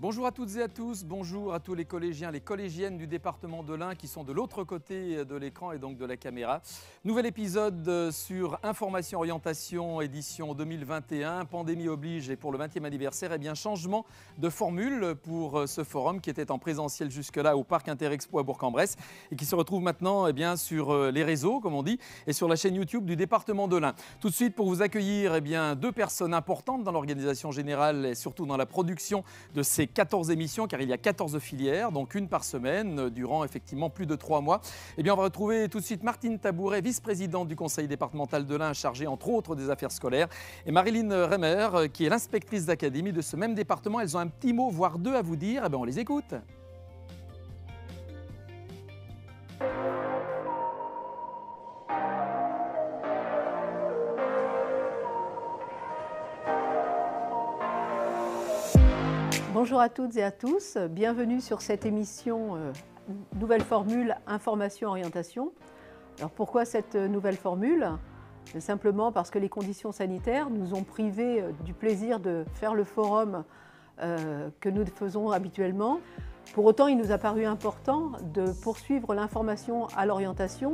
Bonjour à toutes et à tous, bonjour à tous les collégiens, les collégiennes du département de l'Ain qui sont de l'autre côté de l'écran et donc de la caméra. Nouvel épisode sur Information Orientation édition 2021, pandémie oblige et pour le 20e anniversaire, eh bien changement de formule pour ce forum qui était en présentiel jusque-là au Parc Interexpo à Bourg-en-Bresse et qui se retrouve maintenant sur les réseaux, comme on dit, et sur la chaîne YouTube du département de l'Ain. Tout de suite pour vous accueillir deux personnes importantes dans l'organisation générale et surtout dans la production de ces 14 émissions, car il y a 14 filières, donc une par semaine, durant effectivement plus de 3 mois. Eh bien, on va retrouver tout de suite Martine Tabouret, vice-présidente du conseil départemental de l'Ain, chargée entre autres des affaires scolaires, et Marilyn Remer, qui est l'inspectrice d'académie de ce même département. Elles ont un petit mot, voire deux à vous dire. Eh bien, on les écoute. Bonjour à toutes et à tous, bienvenue sur cette émission Nouvelle Formule Information Orientation. Alors pourquoi cette nouvelle formule? Simplement parce que les conditions sanitaires nous ont privés du plaisir de faire le forum que nous faisons habituellement. Pour autant, il nous a paru important de poursuivre l'information à l'orientation,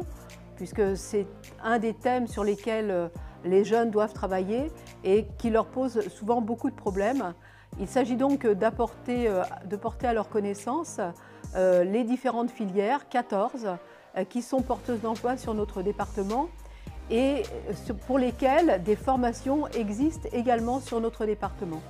puisque c'est un des thèmes sur lesquels les jeunes doivent travailler et qui leur pose souvent beaucoup de problèmes. Il s'agit donc de porter à leur connaissance les différentes filières, 14, qui sont porteuses d'emploi sur notre département et pour lesquelles des formations existent également sur notre département.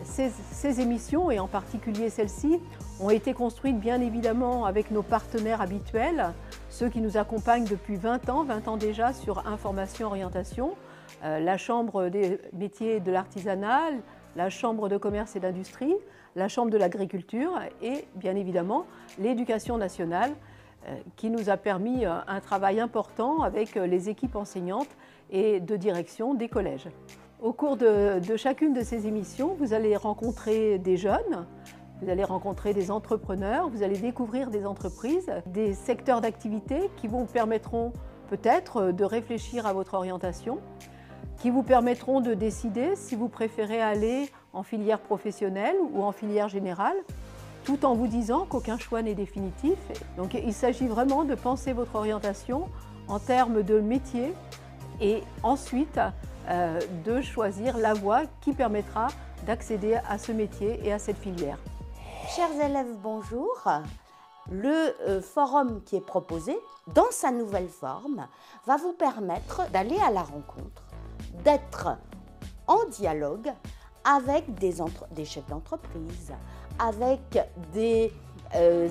Ces émissions, et en particulier celle-ci, ont été construites bien évidemment avec nos partenaires habituels, ceux qui nous accompagnent depuis 20 ans déjà sur Information Orientation, la Chambre des métiers de l'artisanat, la Chambre de commerce et d'industrie, la Chambre de l'agriculture et bien évidemment l'Éducation nationale qui nous a permis un travail important avec les équipes enseignantes et de direction des collèges. Au cours de chacune de ces émissions, vous allez rencontrer des jeunes, vous allez rencontrer des entrepreneurs, vous allez découvrir des entreprises, des secteurs d'activité qui vous permettront peut-être de réfléchir à votre orientation, qui vous permettront de décider si vous préférez aller en filière professionnelle ou en filière générale, tout en vous disant qu'aucun choix n'est définitif. Donc il s'agit vraiment de penser votre orientation en termes de métier et ensuite de choisir la voie qui permettra d'accéder à ce métier et à cette filière. Chers élèves, bonjour. Le forum qui est proposé, dans sa nouvelle forme, va vous permettre d'aller à la rencontre, d'être en dialogue avec des chefs d'entreprise, avec des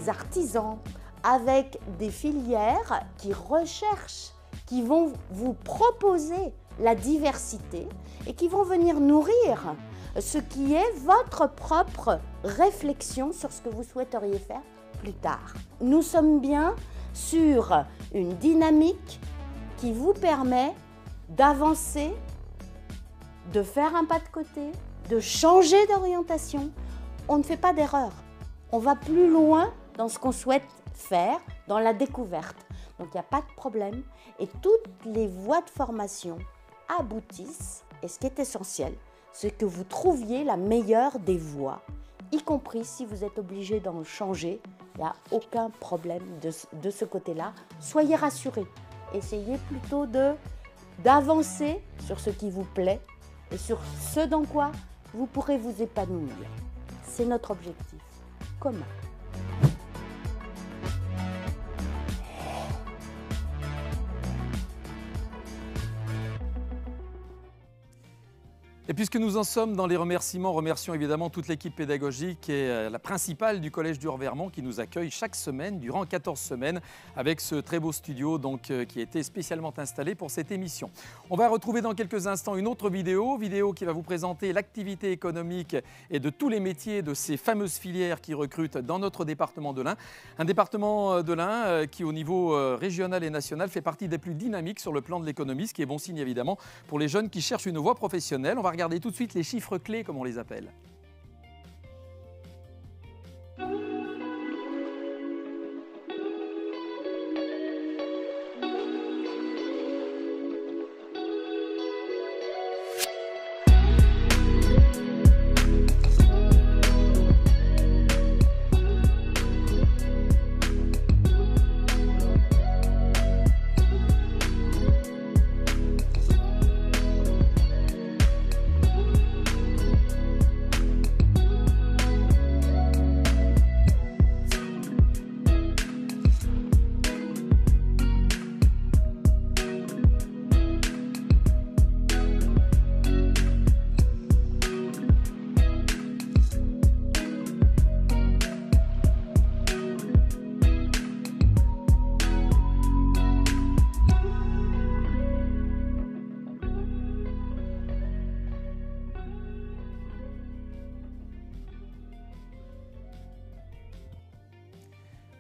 artisans, avec des filières qui recherchent, qui vont vous proposer la diversité et qui vont venir nourrir ce qui est votre propre réflexion sur ce que vous souhaiteriez faire plus tard. Nous sommes bien sur une dynamique qui vous permet d'avancer, de faire un pas de côté, de changer d'orientation. On ne fait pas d'erreur. On va plus loin dans ce qu'on souhaite faire, dans la découverte. Donc il n'y a pas de problème. Et toutes les voies de formation aboutissent. Et ce qui est essentiel, c'est que vous trouviez la meilleure des voies, y compris si vous êtes obligé d'en changer. Il n'y a aucun problème de ce côté-là. Soyez rassurés. Essayez plutôt d'avancer sur ce qui vous plaît et sur ce dans quoi vous pourrez vous épanouir. C'est notre objectif commun. Et puisque nous en sommes dans les remerciements, remercions évidemment toute l'équipe pédagogique et la principale du Collège du Revermont qui nous accueille chaque semaine, durant 14 semaines, avec ce très beau studio qui a été spécialement installé pour cette émission. On va retrouver dans quelques instants une autre vidéo qui va vous présenter l'activité économique et de tous les métiers de ces fameuses filières qui recrutent dans notre département de l'Ain. Un département de l'Ain qui au niveau régional et national fait partie des plus dynamiques sur le plan de l'économie, ce qui est bon signe évidemment pour les jeunes qui cherchent une voie professionnelle. On va regarder tout de suite les chiffres clés, comme on les appelle.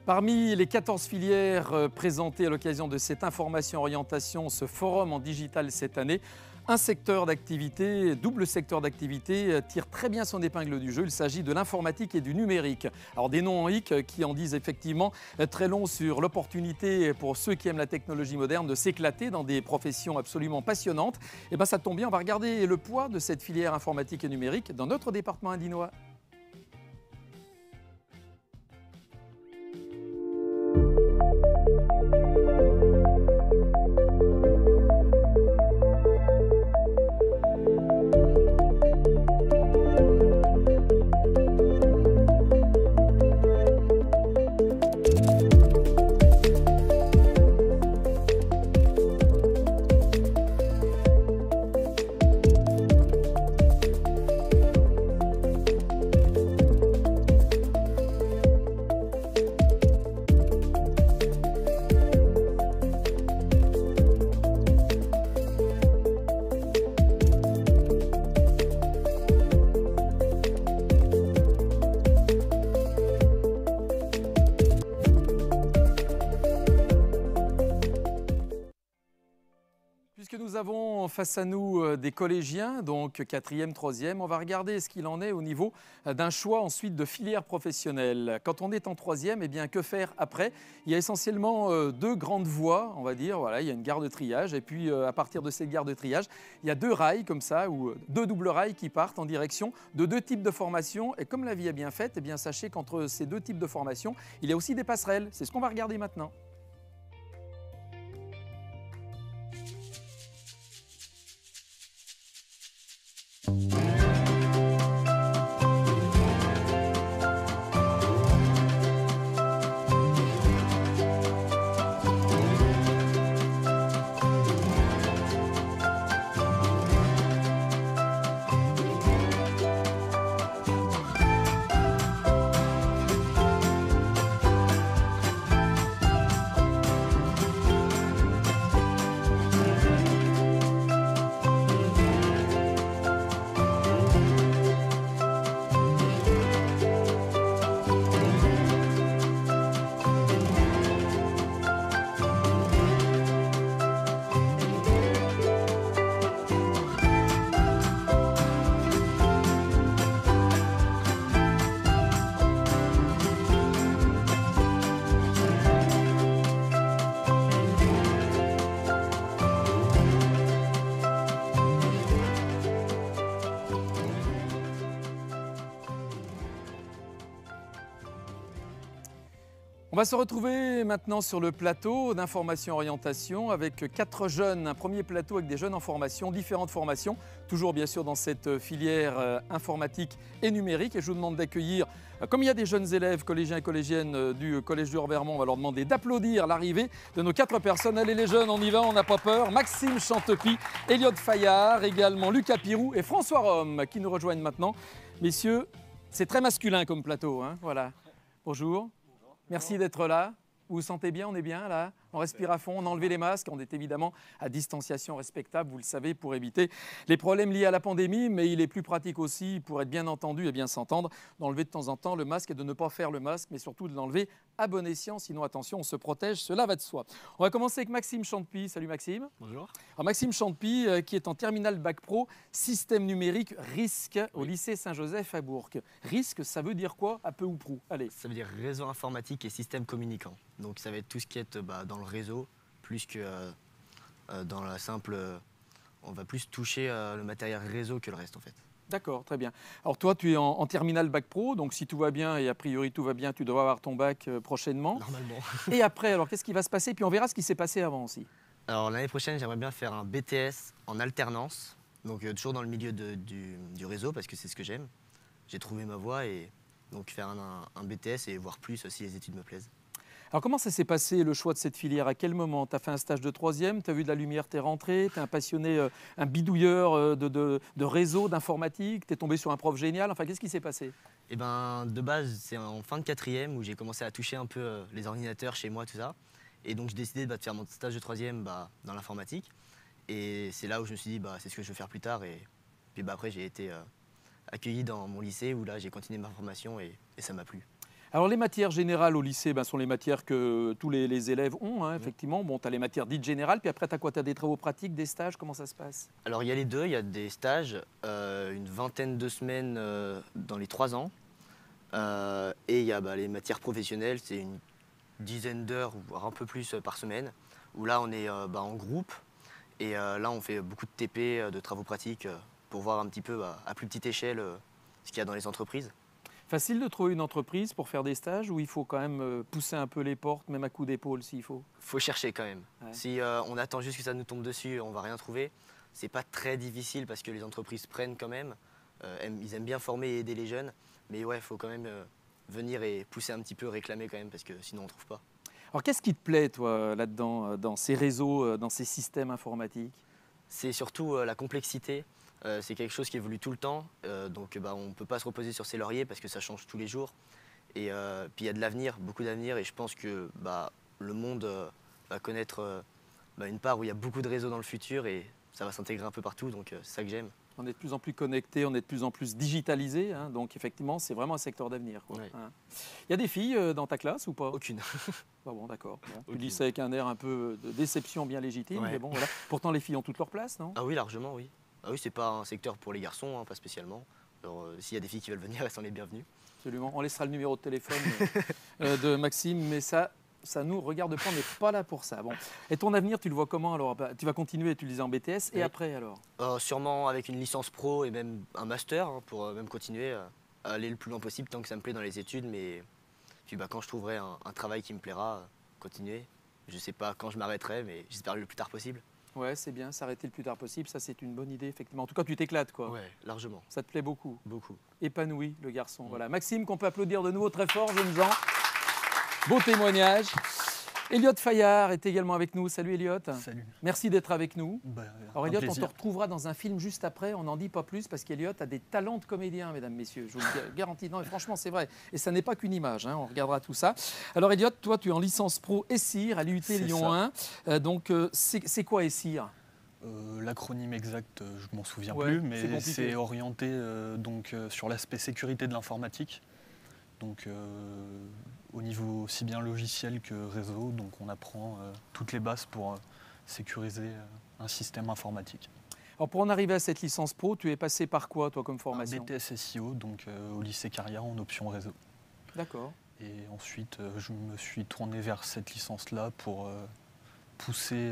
Parmi les 14 filières présentées à l'occasion de cette information orientation, ce forum en digital cette année, un secteur d'activité, double secteur d'activité, tire très bien son épingle du jeu. Il s'agit de l'informatique et du numérique. Alors des noms en hic qui en disent effectivement très long sur l'opportunité pour ceux qui aiment la technologie moderne de s'éclater dans des professions absolument passionnantes. Et bien ça tombe bien, on va regarder le poids de cette filière informatique et numérique dans notre département indinois. Puisque nous avons face à nous des collégiens, donc 4e, 3e, on va regarder ce qu'il en est au niveau d'un choix ensuite de filière professionnelle. Quand on est en 3e, eh bien, que faire après? Il y a essentiellement deux grandes voies, on va dire. Voilà, il y a une gare de triage et puis à partir de cette gare de triage, il y a deux rails comme ça, ou deux doubles rails qui partent en direction de deux types de formations. Et comme la vie est bien faite, eh bien, sachez qu'entre ces deux types de formations, il y a aussi des passerelles. C'est ce qu'on va regarder maintenant. On va se retrouver maintenant sur le plateau d'information orientation avec 4 jeunes, un premier plateau avec des jeunes en formation, différentes formations, toujours bien sûr dans cette filière informatique et numérique. Et je vous demande d'accueillir, comme il y a des jeunes élèves, collégiens et collégiennes du Collège du Revermont, on va leur demander d'applaudir l'arrivée de nos 4 personnes. Allez les jeunes, on y va, on n'a pas peur. Maxime Chantepie, Elliot Fayard, également Lucas Pirou et François Rome qui nous rejoignent maintenant. Messieurs, c'est très masculin comme plateau, hein, voilà. Bonjour. Merci d'être là. Vous vous sentez bien? On est bien là? On respire à fond, on a enlevé les masques, on est évidemment à distanciation respectable, vous le savez, pour éviter les problèmes liés à la pandémie, mais il est plus pratique aussi, pour être bien entendu et bien s'entendre, d'enlever de temps en temps le masque et de ne pas faire le masque, mais surtout de l'enlever à bon escient, sinon attention, on se protège, cela va de soi. On va commencer avec Maxime Chantepie. Salut Maxime. Bonjour. Alors Maxime Chantepie, qui est en terminale Bac Pro, système numérique, RISC, au lycée Saint-Joseph à Bourg. RISC, ça veut dire quoi, à peu ou prou? Allez. Ça veut dire réseau informatique et système communicant. Donc ça va être tout ce qui est dans le réseau, plus que dans la simple... on va plus toucher le matériel réseau que le reste en fait. D'accord, très bien. Alors toi, tu es en terminale Bac Pro, donc si tout va bien, et a priori tout va bien, tu devras avoir ton bac prochainement. Normalement. Et après, alors qu'est-ce qui va se passer? Puis on verra ce qui s'est passé avant aussi. Alors l'année prochaine, j'aimerais bien faire un BTS en alternance, donc toujours dans le milieu du réseau, parce que c'est ce que j'aime. J'ai trouvé ma voie et donc faire un BTS et voir plus si les études me plaisent. Alors comment ça s'est passé le choix de cette filière? À quel moment? Tu as fait un stage de 3e, tu as vu de la lumière, tu es rentré, tu es un passionné, un bidouilleur de réseau, d'informatique, tu es tombé sur un prof génial, enfin qu'est-ce qui s'est passé? Eh ben, de base, c'est en fin de 4e où j'ai commencé à toucher un peu les ordinateurs chez moi, tout ça. Et donc j'ai décidé de faire mon stage de 3e dans l'informatique. Et c'est là où je me suis dit, c'est ce que je veux faire plus tard. Et puis après, j'ai été accueilli dans mon lycée où là, j'ai continué ma formation et ça m'a plu. Alors les matières générales au lycée sont les matières que tous les élèves ont, hein, effectivement. Bon, tu as les matières dites générales, puis après tu as quoi? Tu as des travaux pratiques, des stages, comment ça se passe? Alors il y a les deux, il y a des stages, une vingtaine de semaines dans les 3 ans. Et il y a les matières professionnelles, c'est une dizaine d'heures, voire un peu plus par semaine, où là on est en groupe. Et là on fait beaucoup de TP, de travaux pratiques, pour voir un petit peu à plus petite échelle ce qu'il y a dans les entreprises. Facile de trouver une entreprise pour faire des stages ou il faut quand même pousser un peu les portes, même à coup d'épaule s'il faut? Faut chercher quand même. Ouais. Si on attend juste que ça nous tombe dessus, on va rien trouver. C'est pas très difficile parce que les entreprises prennent quand même. Ils aiment bien former et aider les jeunes. Mais ouais, il faut quand même venir et pousser un petit peu, réclamer quand même parce que sinon on trouve pas. Alors qu'est-ce qui te plaît toi là-dedans, dans ces réseaux, dans ces systèmes informatiques? C'est surtout la complexité. C'est quelque chose qui évolue tout le temps. Donc on ne peut pas se reposer sur ses lauriers parce que ça change tous les jours. Et puis il y a de l'avenir, beaucoup d'avenir. Et je pense que le monde va connaître une part où il y a beaucoup de réseaux dans le futur et ça va s'intégrer un peu partout. Donc c'est ça que j'aime. On est de plus en plus connectés, on est de plus en plus digitalisés, hein, donc effectivement c'est vraiment un secteur d'avenir, quoi, Ouais. hein. Il y a des filles dans ta classe ou pas? Aucune. Ah bon, d'accord. Bon, tu Aucune. dis ça avec un air un peu de déception bien légitime, Ouais. mais bon voilà. Pourtant les filles ont toute leur place, non? Ah oui, largement, oui. Ah oui, c'est pas un secteur pour les garçons, hein, pas spécialement. Alors s'il y a des filles qui veulent venir, elles sont les bienvenues. Absolument. On laissera le numéro de téléphone de Maxime, mais ça nous regarde pas, on n'est pas là pour ça. Bon. Et ton avenir, tu le vois comment alors? Tu vas continuer, tu le disais en BTS, et Oui. après alors? Sûrement avec une licence pro et même un master hein, pour même continuer à aller le plus loin possible tant que ça me plaît dans les études. Mais puis quand je trouverai un travail qui me plaira, continuer. Je sais pas quand je m'arrêterai, mais j'espère le plus tard possible. Ouais, c'est bien, s'arrêter le plus tard possible, ça c'est une bonne idée, effectivement. En tout cas, tu t'éclates, quoi. Ouais, largement, Ça te plaît beaucoup. beaucoup. Épanoui, le garçon. Voilà. Maxime, qu'on peut applaudir de nouveau très fort, jeunes gens. Beau témoignage. Elliot Fayard est également avec nous. Salut Elliot. Salut. Merci d'être avec nous. Alors Un Elliot, on te plaisir. retrouvera dans un film juste après. On n'en dit pas plus parce qu'Elliot a des talents de comédien, mesdames, messieurs. Je vous le garantis. Non, et franchement, c'est vrai. Et ça n'est pas qu'une image. Hein. On regardera tout ça. Alors Elliot, toi, tu es en licence pro ESSIR à l'IUT C'est Lyon 1. Donc, c'est quoi ESSIR? L'acronyme exact, je m'en souviens Ouais, plus, c'est mais compliqué. c'est orienté sur l'aspect sécurité de l'informatique. Donc au niveau aussi bien logiciel que réseau, donc on apprend toutes les bases pour sécuriser un système informatique. Alors pour en arriver à cette licence pro, tu es passé par quoi, toi, comme Un formation? BTS SEO, donc au lycée Carrière en option réseau. D'accord. Et ensuite, je me suis tourné vers cette licence-là pour pousser.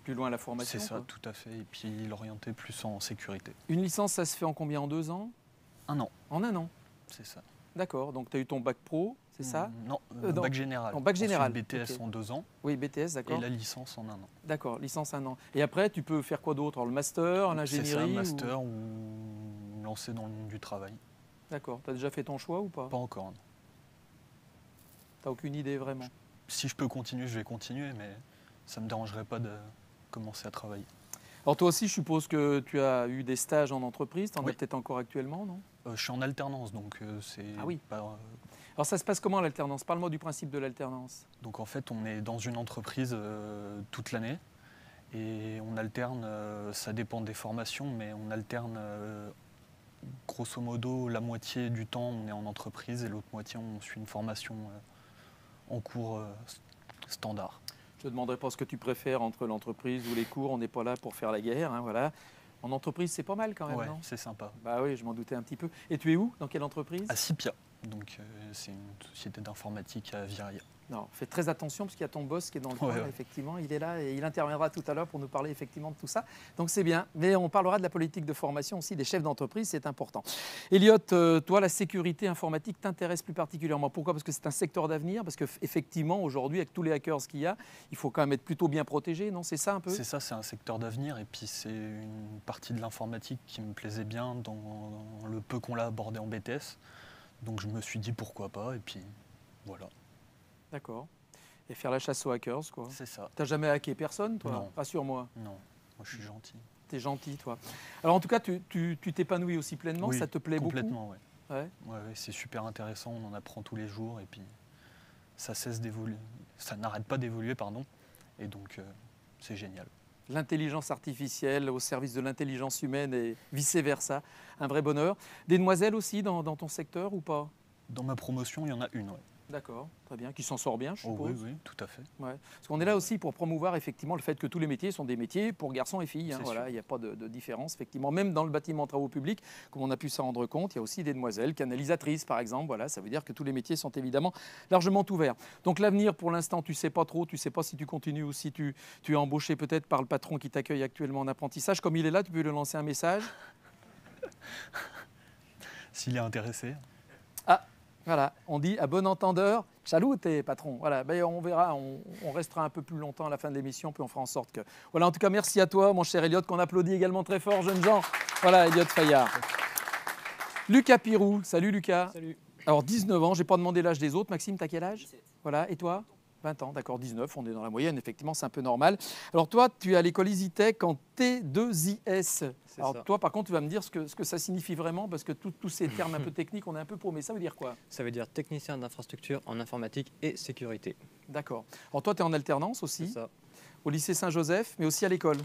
Plus loin la formation. C'est ça, quoi. tout à fait. Et puis l'orienter plus en sécurité. Une licence, ça se fait en combien? En 2 ans? 1 an, En 1 an. c'est ça. D'accord. Donc tu as eu ton bac pro, c'est ça? Non, non. bac général. En bac Ensuite, général, BTS ok. en 2 ans Oui, BTS, et d'accord. la licence en 1 an. D'accord, licence 1 an. Et après, tu peux faire quoi d'autre? Alors, le master, l'ingénierie? C'est ça, ou- master ou lancer dans le monde du travail. D'accord. Tu as déjà fait ton choix ou pas? Pas encore. Non. Tu n'as aucune idée vraiment? Si je peux continuer, je vais continuer, mais ça ne me dérangerait pas de commencer à travailler. Alors toi aussi, je suppose que tu as eu des stages en entreprise. Tu en as Oui. peut-être encore actuellement, non? Je suis en alternance, donc c'est Ah oui. pas... Alors ça se passe comment l'alternance? Parle-moi du principe de l'alternance. Donc en fait, on est dans une entreprise toute l'année et on alterne, ça dépend des formations, mais on alterne grosso modo la moitié du temps on est en entreprise et l'autre moitié on suit une formation en cours standard. Je ne te demanderai pas ce que tu préfères entre l'entreprise ou les cours. On n'est pas là pour faire la guerre, hein, voilà. En entreprise, c'est pas mal quand même, Ouais, non? c'est sympa. Bah oui, je m'en doutais un petit peu. Et tu es où? Dans quelle entreprise? À Cipia, donc c'est une société d'informatique à Virailla. Non, fais très attention parce qu'il y a ton boss qui est dans le coin, Ouais, là, ouais. effectivement. Il est là et il interviendra tout à l'heure pour nous parler effectivement de tout ça. Donc c'est bien. Mais on parlera de la politique de formation aussi des chefs d'entreprise, c'est important. Elliot, toi, la sécurité informatique t'intéresse plus particulièrement. Pourquoi? Parce que c'est un secteur d'avenir. Parce qu'effectivement, aujourd'hui, avec tous les hackers qu'il y a, il faut quand même être plutôt bien protégé, non? C'est ça un peu? C'est ça, c'est un secteur d'avenir et puis c'est une partie de l'informatique qui me plaisait bien dans le peu qu'on l'a abordé en BTS. Donc je me suis dit pourquoi pas et puis voilà. D'accord. Et faire la chasse aux hackers, quoi. C'est ça. T'as jamais hacké personne, toi? Non. Rassure-moi. Non, moi je suis gentil. T'es gentil, toi. Alors en tout cas, tu t'épanouis aussi pleinement. Oui, Ça te plaît beaucoup? complètement, ouais. Ouais. Ouais, c'est super intéressant, on en apprend tous les jours et puis ça cesse d'évoluer, ça n'arrête pas d'évoluer, pardon, et donc c'est génial. L'intelligence artificielle au service de l'intelligence humaine et vice-versa. Un vrai bonheur. Des demoiselles aussi dans ton secteur ou pas? Dans ma promotion, il y en a une, ouais. D'accord, très bien. Qui s'en sort bien, je Oh, suppose. oui, oui, tout à fait. Ouais. Parce qu'on est là aussi pour promouvoir effectivement le fait que tous les métiers sont des métiers pour garçons et filles. C'est Voilà, sûr. il n'y a pas de différence. Effectivement, même dans le bâtiment de travaux publics, comme on a pu s'en rendre compte, il y a aussi des demoiselles, canalisatrices par exemple. Voilà, ça veut dire que tous les métiers sont évidemment largement ouverts. Donc l'avenir, pour l'instant, tu ne sais pas trop. Tu ne sais pas si tu continues ou si tu es embauché peut-être par le patron qui t'accueille actuellement en apprentissage. Comme il est là, tu peux lui lancer un message. S'il est intéressé. Ah, voilà, on dit à bon entendeur, salute patron. Voilà, ben on verra, on restera un peu plus longtemps à la fin de l'émission, puis on fera en sorte que. Voilà, en tout cas, merci à toi, mon cher Elliot, qu'on applaudit également très fort, jeunes gens. Voilà, Elliot Fayard. Lucas Pirou, salut Lucas. Salut. Alors 19 ans, j'ai pas demandé l'âge des autres. Maxime, t'as quel âge? 17. Voilà, et toi? 20 ans, d'accord, 19, on est dans la moyenne, effectivement, c'est un peu normal. Alors toi, tu es à l'école EasyTech en T2IS. Alors ça. toi, par contre, tu vas me dire ce que ça signifie vraiment, parce que tous ces termes un peu techniques, on est un peu paumé. Ça veut dire quoi? Ça veut dire technicien d'infrastructure en informatique et sécurité. D'accord. Alors toi, tu es en alternance C'est aussi, ça. au lycée Saint-Joseph, mais aussi à l'école.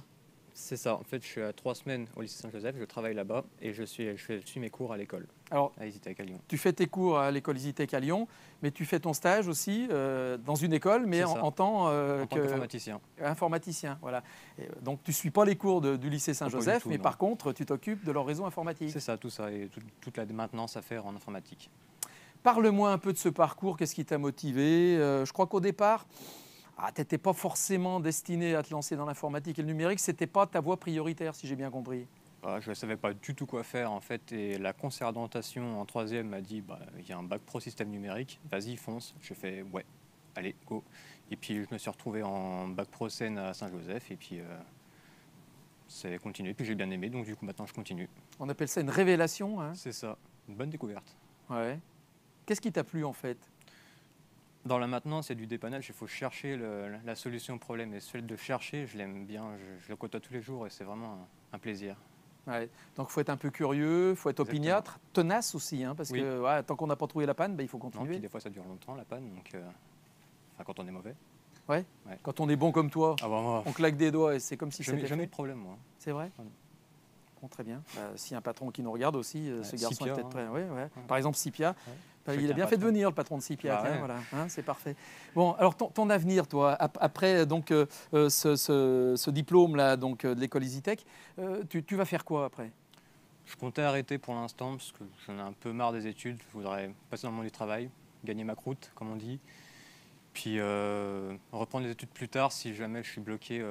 C'est ça. En fait, je suis à 3 semaines au lycée Saint-Joseph, je travaille là-bas et je suis mes cours à l'école, Alors, à EasyTech à Lyon. tu fais tes cours à l'école EasyTech à Lyon, mais tu fais ton stage aussi dans une école, mais C'est ça. en tant En tant que qu'informaticien. informaticien. Voilà. Et, donc tu ne suis pas les cours du lycée Saint-Joseph, tout, mais non. par contre, tu t'occupes de leur réseau informatique. C'est ça, tout ça et toute la maintenance à faire en informatique. Parle-moi un peu de ce parcours, qu'est-ce qui t'a motivé? Je crois qu'au départ, tu n'étais pas forcément destiné à te lancer dans l'informatique et le numérique, ce n'était pas ta voie prioritaire, si j'ai bien compris. Je ne savais pas du tout quoi faire en fait et la conseillère d'orientation en 3e m'a dit il y a un bac pro système numérique, vas-y fonce. Je fais ouais, allez go. Et puis je me suis retrouvé en bac pro Seine à Saint-Joseph et puis c'est continué. Puis j'ai bien aimé donc du coup maintenant je continue. On appelle ça une révélation, hein? C'est ça, une bonne découverte. Ouais. Qu'est-ce qui t'a plu en fait? Dans la maintenance, c'est du dépannage, il faut chercher la solution au problème. Et ce fait de chercher, je l'aime bien, je le côtoie tous les jours et c'est vraiment un plaisir. Ouais. Donc il faut être un peu curieux, il faut être Exactement. opiniâtre, tenace aussi, hein, parce Oui. que tant qu'on n'a pas trouvé la panne, il faut Non, continuer. puis des fois ça dure longtemps la panne, donc quand on est mauvais. Quand on est bon comme toi, Ah moi, on claque des doigts et c'est comme si jamais c'était eu de fait. problème moi. C'est vrai? Ah non. Bon, très bien. Si un patron qui nous regarde aussi, ce garçon Sipia, est peut-être hein. prêt. Ouais. Par exemple, Sipia. Ouais. Il a bien fait de venir, le patron de Sipia. Bah tiens, ouais. voilà, hein, c'est parfait. Bon, alors ton avenir, toi, après donc, ce diplôme-là donc, de l'école EasyTech, tu vas faire quoi après? Je comptais arrêter pour l'instant parce que j'en ai un peu marre des études. Je voudrais passer dans le monde du travail, gagner ma croûte, comme on dit. Puis reprendre les études plus tard si jamais je suis bloqué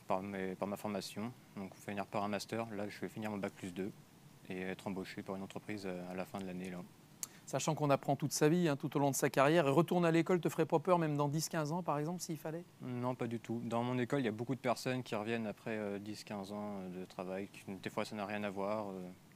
par ma formation. Donc finir par un master. Là, je vais finir mon bac plus 2 et être embauché par une entreprise à la fin de l'année. Sachant qu'on apprend toute sa vie, hein, tout au long de sa carrière, et retourner à l'école te ferait pas peur, même dans 10-15 ans, par exemple, s'il fallait? Non, pas du tout. Dans mon école, il y a beaucoup de personnes qui reviennent après 10-15 ans de travail. Des fois, ça n'a rien à voir.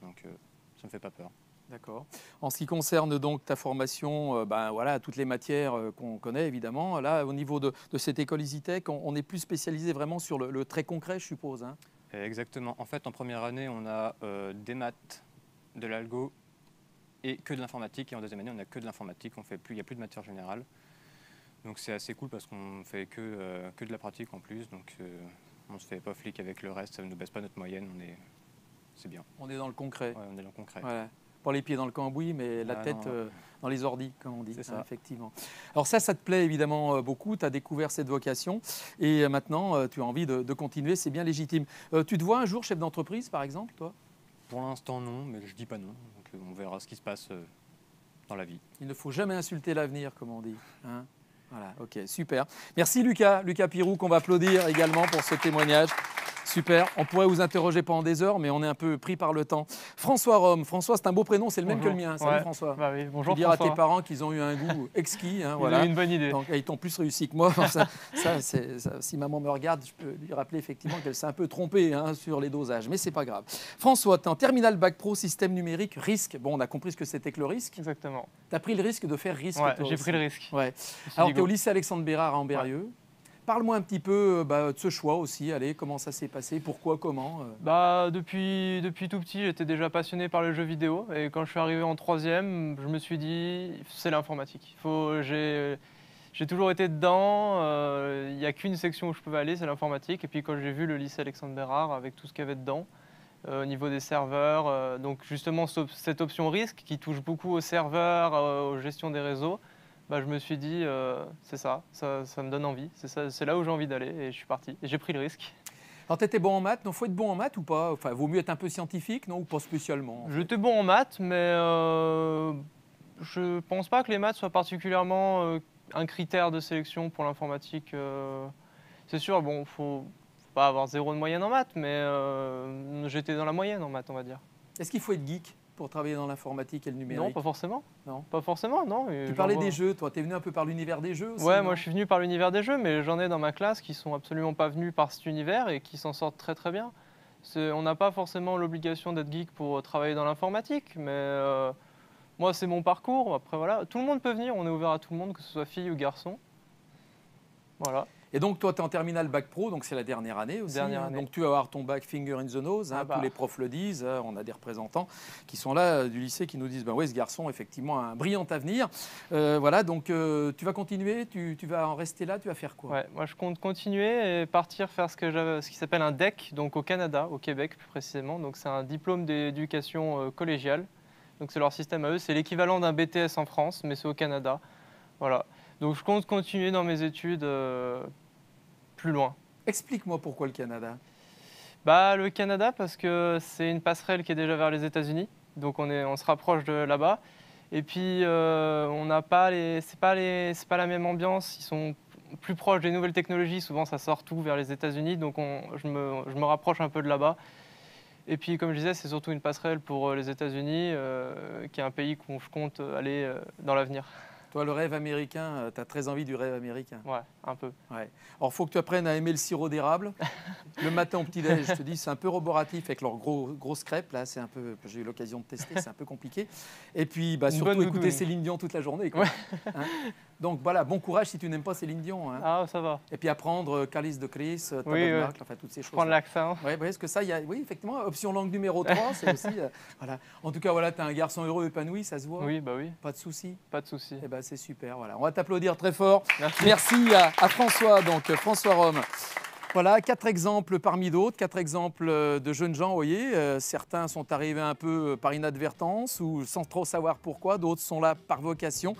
Donc, ça ne me fait pas peur. D'accord. En ce qui concerne donc ta formation, voilà, toutes les matières qu'on connaît évidemment, là au niveau de cette école EasyTech, on est plus spécialisé vraiment sur le très concret, je suppose. Hein. Exactement. En fait, en première année, on a des maths, de l'algo et que de l'informatique. Et en deuxième année, on n'a que de l'informatique. Il n'y a plus de matière générale. Donc c'est assez cool parce qu'on fait que de la pratique en plus. Donc on ne se fait pas flic avec le reste, ça ne nous baisse pas notre moyenne. C'est bien. On est dans le concret. Ouais, on est dans le concret. Voilà. Pas les pieds dans le cambouis, mais la tête non. dans les ordis, comme on dit. C'est ça. Effectivement. Alors ça te plaît évidemment beaucoup. Tu as découvert cette vocation et maintenant tu as envie de continuer. C'est bien légitime. Tu te vois un jour chef d'entreprise, par exemple, toi? Pour l'instant, non, mais je dis pas non. Donc, on verra ce qui se passe dans la vie. Il ne faut jamais insulter l'avenir, comme on dit. Hein, voilà, ok, super. Merci Lucas Pirou, qu'on va applaudir également pour ce témoignage. Super, on pourrait vous interroger pendant des heures, mais on est un peu pris par le temps. François Rome, François, c'est un beau prénom, c'est le même que le mien. Salut François. Bah oui, bonjour Tu diras à François. tes parents qu'ils ont eu un goût exquis. Hein, Ils voilà. ont eu une bonne idée. Donc, ils t'ont plus réussi que moi. Si maman me regarde, je peux lui rappeler effectivement qu'elle s'est un peu trompée hein, sur les dosages, mais c'est pas grave. François, tu es en terminale bac pro, système numérique, risque. Bon, on a compris ce que c'était que le risque. Exactement. Tu as pris le risque de faire risque. Ouais, toi j'ai aussi. pris le risque. Ouais. Je me suis Alors, dit tu es au go. lycée Alexandre Bérard à Ambérieux. Parle-moi un petit peu de ce choix aussi. Allez, comment ça s'est passé? Pourquoi? Comment Bah, depuis tout petit, j'étais déjà passionné par le jeu vidéo. Et quand je suis arrivé en 3e, je me suis dit, c'est l'informatique. J'ai toujours été dedans. Il n'y a qu'une section où je pouvais aller, c'est l'informatique. Et puis quand j'ai vu le lycée Alexandre Bérard avec tout ce qu'il y avait dedans, au niveau des serveurs. Donc justement, cette option risque qui touche beaucoup aux serveurs, aux gestions des réseaux, bah, je me suis dit, c'est ça me donne envie. C'est là où j'ai envie d'aller et je suis parti. Et j'ai pris le risque. Alors, tu étais bon en maths, non? Faut être bon en maths ou pas? Enfin, vaut mieux être un peu scientifique, non? Ou pas spécialement? J'étais bon en maths, mais je pense pas que les maths soient particulièrement un critère de sélection pour l'informatique. C'est sûr, bon, faut pas avoir 0 de moyenne en maths, mais j'étais dans la moyenne en maths, on va dire. Est-ce qu'il faut être geek pour travailler dans l'informatique et le numérique? Non, pas forcément. Non. Pas forcément, non. Tu parlais des jeux, toi, tu es venu un peu par l'univers des jeux aussi? Ouais, non? moi je suis venu par l'univers des jeux, mais j'en ai dans ma classe qui sont absolument pas venus par cet univers et qui s'en sortent très très bien. On n'a pas forcément l'obligation d'être geek pour travailler dans l'informatique, mais moi c'est mon parcours. Après voilà, tout le monde peut venir, on est ouvert à tout le monde, que ce soit fille ou garçon. Voilà. Et donc, toi, tu es en terminale bac pro, donc c'est la dernière année aussi. Dernière année. Donc, tu vas avoir ton bac finger in the nose. Ah bah. Tous les profs le disent. On a des représentants qui sont là du lycée qui nous disent oui, ce garçon, effectivement, a un brillant avenir. Voilà, donc tu vas continuer, tu vas en rester là, tu vas faire quoi? Ouais, moi je compte continuer et partir faire ce qui s'appelle un DEC, donc au Canada, au Québec plus précisément. Donc, c'est un diplôme d'éducation collégiale. Donc, c'est leur système à eux. C'est l'équivalent d'un BTS en France, mais c'est au Canada. Voilà. Donc je compte continuer dans mes études plus loin. Explique-moi pourquoi le Canada. Bah, le Canada parce que c'est une passerelle qui est déjà vers les États-Unis, donc on se rapproche de là-bas. Et puis on n'a pas c'est pas la même ambiance. Ils sont plus proches des nouvelles technologies. Souvent ça sort tout vers les États-Unis, donc je me rapproche un peu de là-bas. Et puis comme je disais, c'est surtout une passerelle pour les États-Unis, qui est un pays où je compte aller dans l'avenir. Toi, le rêve américain, tu as très envie du rêve américain. Ouais, un peu. Ouais. Alors, il faut que tu apprennes à aimer le sirop d'érable. Le matin au petit-déj, je te dis, c'est un peu roboratif avec leurs grosses crêpes. Là, c'est un peu, j'ai eu l'occasion de tester, c'est un peu compliqué. Et puis, bah, surtout écouter Céline Dion toute la journée. Quoi. Ouais. Hein? Donc, voilà, bon courage si tu n'aimes pas Céline Dion. Hein. Ah, ça va. Et puis, apprendre Calice de Chris, Tabernacle, enfin, toutes ces choses. Prendre l'accent. Ouais, est-ce que ça, oui, effectivement, option langue numéro 3, c'est aussi... voilà. En tout cas, voilà, tu es un garçon heureux, épanoui, ça se voit. Oui, bah oui. Pas de soucis. Pas de soucis. Eh ben, c'est super, voilà. On va t'applaudir très fort. Merci. Merci à François, donc François Rome. Voilà, 4 exemples parmi d'autres, 4 exemples de jeunes gens, vous voyez. Certains sont arrivés un peu par inadvertance ou sans trop savoir pourquoi, d'autres sont là par vocation.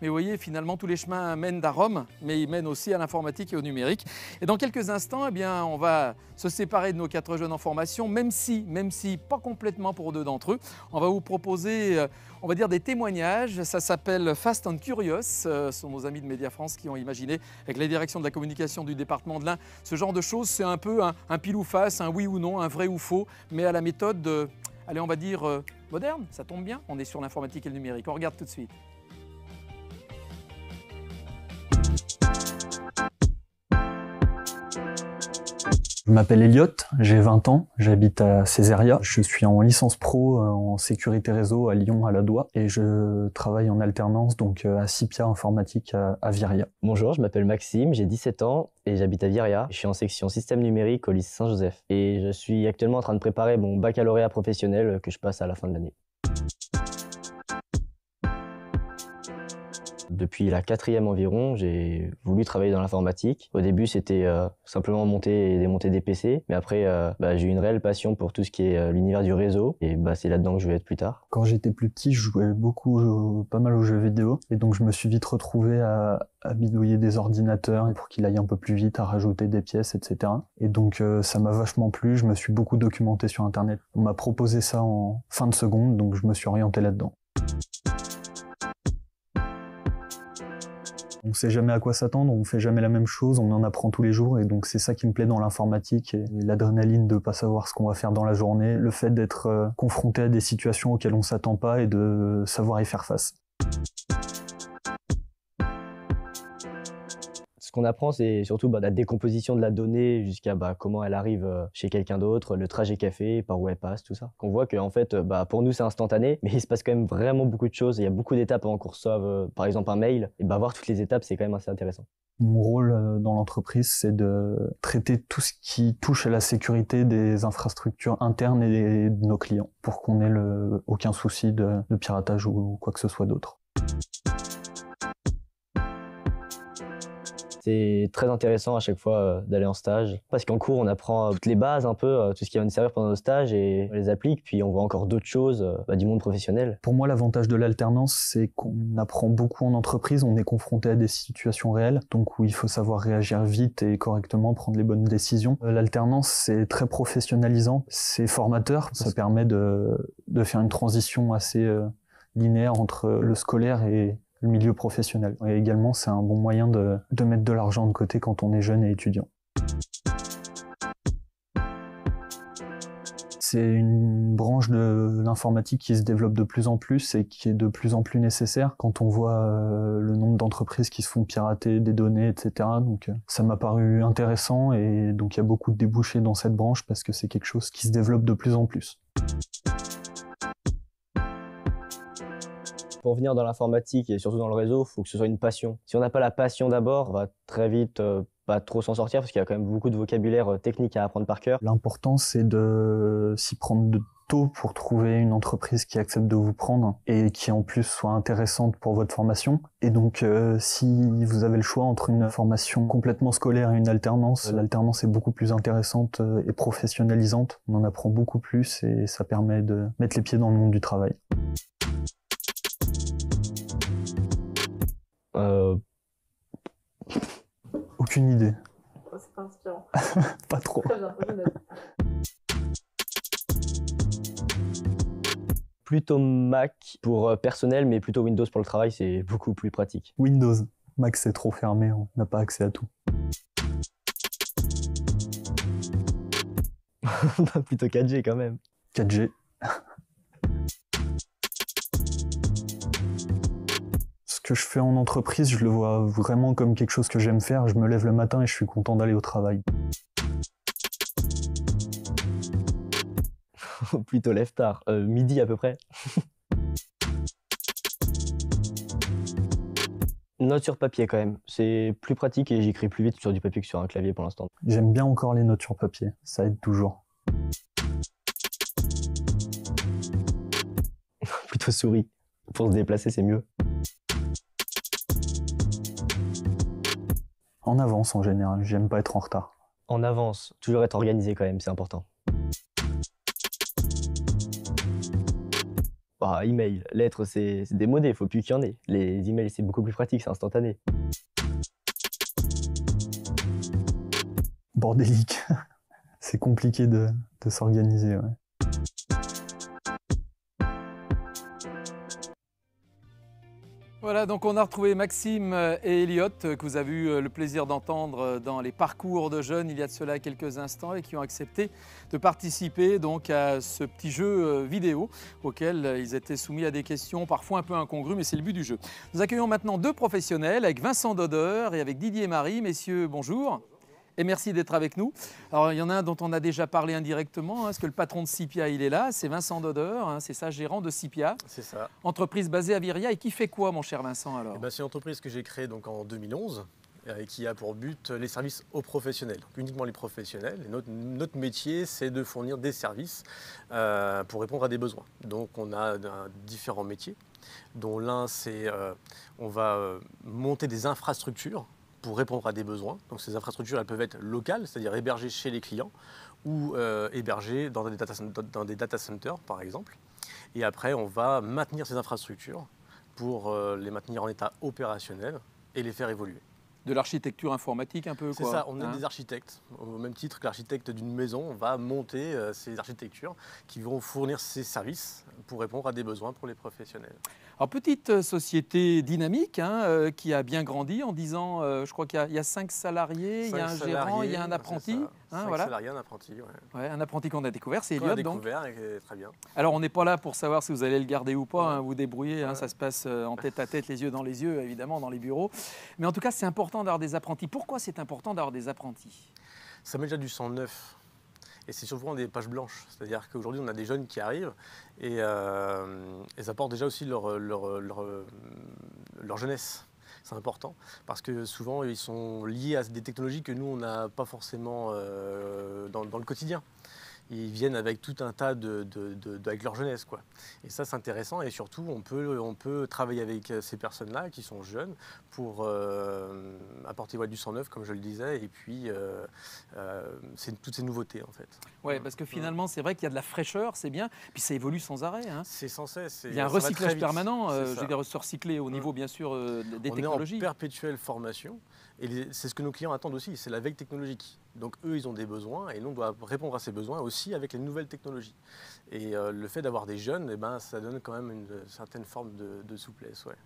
Mais vous voyez, finalement, tous les chemins mènent à Rome, mais ils mènent aussi à l'informatique et au numérique. Et dans quelques instants, eh bien, on va se séparer de nos 4 jeunes en formation, même si pas complètement pour 2 d'entre eux. On va vous proposer, on va dire, des témoignages. Ça s'appelle Fast and Curious. Ce sont nos amis de Média France qui ont imaginé, avec la direction de la communication du département de l'Ain, ce genre de choses. C'est un peu un pile ou face, un oui ou non, un vrai ou faux, mais à la méthode, allez, on va dire, moderne. Ça tombe bien, on est sur l'informatique et le numérique. On regarde tout de suite. Je m'appelle Elliot, j'ai 20 ans, j'habite à Césaria. Je suis en licence pro en sécurité réseau à Lyon, à la Doua, et je travaille en alternance donc à Cipia Informatique à Viria. Bonjour, je m'appelle Maxime, j'ai 17 ans et j'habite à Viria. Je suis en section système numérique au lycée Saint-Joseph et je suis actuellement en train de préparer mon baccalauréat professionnel que je passe à la fin de l'année. Depuis la 4e environ, j'ai voulu travailler dans l'informatique. Au début, c'était simplement monter et démonter des PC. Mais après, j'ai eu une réelle passion pour tout ce qui est l'univers du réseau. Et c'est là-dedans que je vais être plus tard. Quand j'étais plus petit, je jouais pas mal aux jeux vidéo. Et donc, je me suis vite retrouvé à bidouiller des ordinateurs pour qu'il aille un peu plus vite, à rajouter des pièces, etc. Et donc, ça m'a vachement plu. Je me suis beaucoup documenté sur Internet. On m'a proposé ça en fin de seconde, donc je me suis orienté là-dedans. On sait jamais à quoi s'attendre, on fait jamais la même chose, on en apprend tous les jours et donc c'est ça qui me plaît dans l'informatique et l'adrénaline de pas savoir ce qu'on va faire dans la journée, le fait d'être confronté à des situations auxquelles on s'attend pas et de savoir y faire face. Ce qu'on apprend, c'est surtout la décomposition de la donnée jusqu'à comment elle arrive chez quelqu'un d'autre, le trajet qu'elle fait, par où elle passe, tout ça. Qu'on voit qu'en fait, pour nous, c'est instantané, mais il se passe quand même vraiment beaucoup de choses. Il y a beaucoup d'étapes avant qu'on reçoive, par exemple, un mail. Et voir toutes les étapes, c'est quand même assez intéressant. Mon rôle dans l'entreprise, c'est de traiter tout ce qui touche à la sécurité des infrastructures internes et de nos clients, pour qu'on ait aucun souci de piratage ou quoi que ce soit d'autre. C'est très intéressant à chaque fois d'aller en stage parce qu'en cours on apprend toutes les bases un peu, tout ce qui va nous servir pendant nos stages et on les applique, puis on voit encore d'autres choses du monde professionnel. Pour moi, l'avantage de l'alternance, c'est qu'on apprend beaucoup en entreprise, on est confronté à des situations réelles, donc où il faut savoir réagir vite et correctement, prendre les bonnes décisions. L'alternance, c'est très professionnalisant, c'est formateur, ça permet de faire une transition assez linéaire entre le scolaire et le milieu professionnel. Et également, c'est un bon moyen de mettre de l'argent de côté quand on est jeune et étudiant. C'est une branche de l'informatique qui se développe de plus en plus et qui est de plus en plus nécessaire quand on voit le nombre d'entreprises qui se font pirater des données, etc. Donc ça m'a paru intéressant et donc il y a beaucoup de débouchés dans cette branche parce que c'est quelque chose qui se développe de plus en plus. Pour venir dans l'informatique et surtout dans le réseau, il faut que ce soit une passion. Si on n'a pas la passion d'abord, on va très vite pas trop s'en sortir parce qu'il y a quand même beaucoup de vocabulaire technique à apprendre par cœur. L'important, c'est de s'y prendre de tôt pour trouver une entreprise qui accepte de vous prendre et qui en plus soit intéressante pour votre formation. Et donc, si vous avez le choix entre une formation complètement scolaire et une alternance, l'alternance est beaucoup plus intéressante et professionnalisante. On en apprend beaucoup plus et ça permet de mettre les pieds dans le monde du travail. Aucune idée. C'est pas inspirant. Pas trop. Très bien, Plutôt Mac pour personnel, mais plutôt Windows pour le travail, c'est beaucoup plus pratique. Windows. Mac, c'est trop fermé, on n'a pas accès à tout. Plutôt 4G quand même. 4G. Ce que je fais en entreprise, je le vois vraiment comme quelque chose que j'aime faire. Je me lève le matin et je suis content d'aller au travail. Plutôt lève tard, midi à peu près. Notes sur papier quand même, c'est plus pratique et j'écris plus vite sur du papier que sur un clavier pour l'instant. J'aime bien encore les notes sur papier, ça aide toujours. Plutôt souris, pour se déplacer c'est mieux. En avance en général, j'aime pas être en retard. En avance, toujours être organisé quand même, c'est important. Bah, email, lettres, c'est démodé, faut plus qu'il y en ait. Les emails, c'est beaucoup plus pratique, c'est instantané. Bordélique. C'est compliqué de s'organiser, ouais. Voilà, donc on a retrouvé Maxime et Elliot, que vous avez eu le plaisir d'entendre dans les parcours de jeunes il y a de cela quelques instants et qui ont accepté de participer donc à ce petit jeu vidéo auquel ils étaient soumis à des questions parfois un peu incongrues, mais c'est le but du jeu. Nous accueillons maintenant deux professionnels avec Vincent Dodeur et avec Didier Marie. Messieurs, bonjour. Et merci d'être avec nous. Alors, il y en a un dont on a déjà parlé indirectement, parce que le patron de Cipia, il est là, c'est Vincent Dodeur, c'est ça, gérant de Cipia. C'est ça. Entreprise basée à Viria. Et qui fait quoi, mon cher Vincent, alors ? C'est une entreprise que j'ai créée donc, en 2011 et qui a pour but les services aux professionnels, donc uniquement les professionnels. Et notre métier, c'est de fournir des services pour répondre à des besoins. Donc, on a différents métiers, dont l'un, c'est on va monter des infrastructures pour répondre à des besoins. Donc ces infrastructures, elles peuvent être locales, c'est-à-dire hébergées chez les clients ou hébergées dans des data centers, par exemple. Et après, on va maintenir ces infrastructures pour les maintenir en état opérationnel et les faire évoluer. De l'architecture informatique un peu, quoi. C'est ça, on est des architectes. Au même titre que l'architecte d'une maison, on va monter ces architectures qui vont fournir ces services pour répondre à des besoins pour les professionnels. Alors, petite société dynamique qui a bien grandi en 10 ans. Je crois qu'il y a 5 salariés, il y a un gérant, il y a un apprenti. 5 voilà. salariés, un apprenti. Ouais, un apprenti qu'on a découvert, c'est Qu'on a Elliot. découvert, et très bien. Alors, on n'est pas là pour savoir si vous allez le garder ou pas, vous débrouillez, ça se passe en tête à tête, les yeux dans les yeux, évidemment, dans les bureaux. Mais en tout cas, c'est important d'avoir des apprentis. Pourquoi c'est important d'avoir des apprentis ? Ça met déjà du sang neuf. Et c'est souvent des pages blanches. C'est-à-dire qu'aujourd'hui, on a des jeunes qui arrivent et ils apportent déjà aussi leur jeunesse. C'est important parce que souvent, ils sont liés à des technologies que nous, on n'a pas forcément dans le quotidien. Ils viennent avec tout un tas avec leur jeunesse, quoi. Et ça, c'est intéressant. Et surtout, on peut travailler avec ces personnes-là qui sont jeunes pour apporter du sang neuf, comme je le disais, et puis c'est toutes ces nouveautés, en fait. Oui, parce que finalement, c'est vrai qu'il y a de la fraîcheur, c'est bien, puis ça évolue sans arrêt. Hein. C'est sans cesse. Il y a un recyclage permanent, je veux dire, se recycler au niveau, bien sûr, des technologies. On est en perpétuelle formation, et c'est ce que nos clients attendent aussi, c'est la veille technologique. Donc eux, ils ont des besoins, et nous, on doit répondre à ces besoins aussi avec les nouvelles technologies. Et le fait d'avoir des jeunes, eh ben, ça donne quand même une certaine forme de souplesse. Ouais.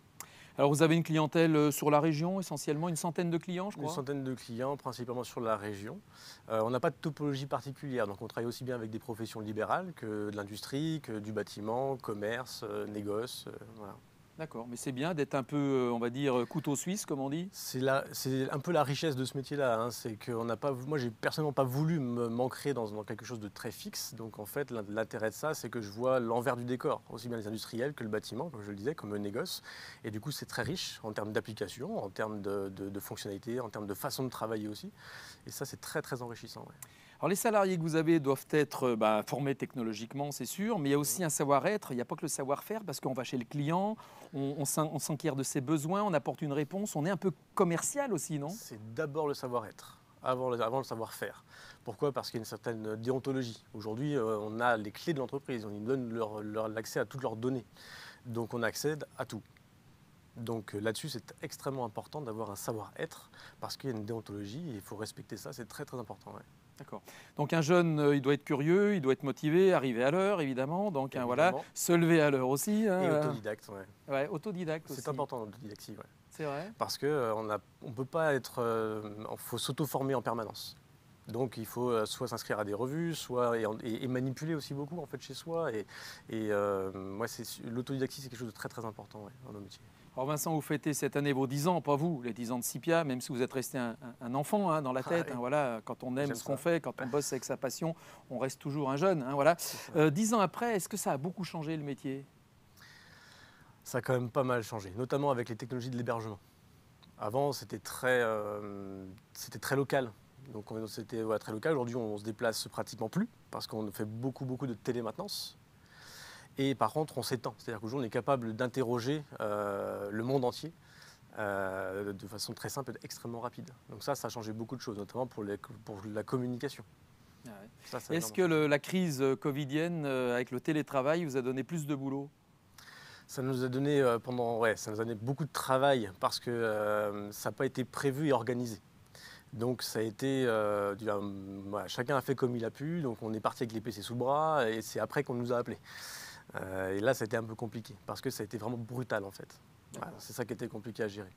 Alors vous avez une clientèle sur la région, essentiellement une centaine de clients, je crois. Une centaine de clients, principalement sur la région. On n'a pas de topologie particulière, donc on travaille aussi bien avec des professions libérales que de l'industrie, que du bâtiment, commerce, négoce, voilà. D'accord, mais c'est bien d'être un peu, on va dire, couteau suisse, comme on dit. C'est un peu la richesse de ce métier-là. Hein. C'est que moi, j'ai personnellement pas voulu m'ancrer dans quelque chose de très fixe. Donc en fait, l'intérêt de ça, c'est que je vois l'envers du décor, aussi bien les industriels que le bâtiment, comme je le disais, comme le négoce. Et du coup, c'est très riche en termes d'application, en termes de fonctionnalité, en termes de façon de travailler aussi. Et ça, c'est très très enrichissant. Ouais. Alors les salariés que vous avez doivent être formés technologiquement, c'est sûr, mais il y a aussi un savoir-être, il n'y a pas que le savoir-faire, parce qu'on va chez le client, on s'enquiert de ses besoins, on apporte une réponse, on est un peu commercial aussi, non? C'est d'abord le savoir-être, avant le savoir-faire. Pourquoi? Parce qu'il y a une certaine déontologie. Aujourd'hui, on a les clés de l'entreprise, on nous donne l'accès à toutes leurs données, donc on accède à tout. Donc là-dessus, c'est extrêmement important d'avoir un savoir-être, parce qu'il y a une déontologie, et il faut respecter ça, c'est très très important. Ouais. D'accord. Donc un jeune, il doit être curieux, il doit être motivé, arriver à l'heure, évidemment. Donc évidemment. Voilà, se lever à l'heure aussi. Hein, et autodidacte, ouais. Ouais, autodidacte aussi. C'est important l'autodidactie, ouais. C'est vrai. Parce que on peut pas être, faut s'auto-former en permanence. Donc il faut soit s'inscrire à des revues, soit et manipuler aussi beaucoup en fait chez soi. Moi, l'autodidactie, c'est quelque chose de très très important dans nos métiers. Alors Vincent, vous fêtez cette année vos 10 ans, pas vous, les 10 ans de Cipia, même si vous êtes resté un enfant dans la tête. Hein, voilà, quand on aime ce qu'on fait, quand on bosse avec sa passion, on reste toujours un jeune. Hein, voilà. 10 ans après, est-ce que ça a beaucoup changé le métier? Ça a quand même pas mal changé, notamment avec les technologies de l'hébergement. Avant, c'était très local. Donc c'était très local. Aujourd'hui, on se déplace pratiquement plus parce qu'on fait beaucoup de télémaintenance. Et par contre, on s'étend. C'est-à-dire qu'aujourd'hui, on est capable d'interroger le monde entier de façon très simple et extrêmement rapide. Donc ça a changé beaucoup de choses, notamment pour la communication. Ah ouais. Est-ce que la crise covidienne, avec le télétravail, vous a donné plus de boulot? Ça nous a donné ça nous a donné beaucoup de travail parce que ça n'a pas été prévu et organisé. Donc ça a été, chacun a fait comme il a pu, donc on est parti avec les PC sous le bras et c'est après qu'on nous a appelés. Et là, ça a été un peu compliqué parce que ça a été vraiment brutal en fait. Voilà, c'est ça qui était compliqué à gérer.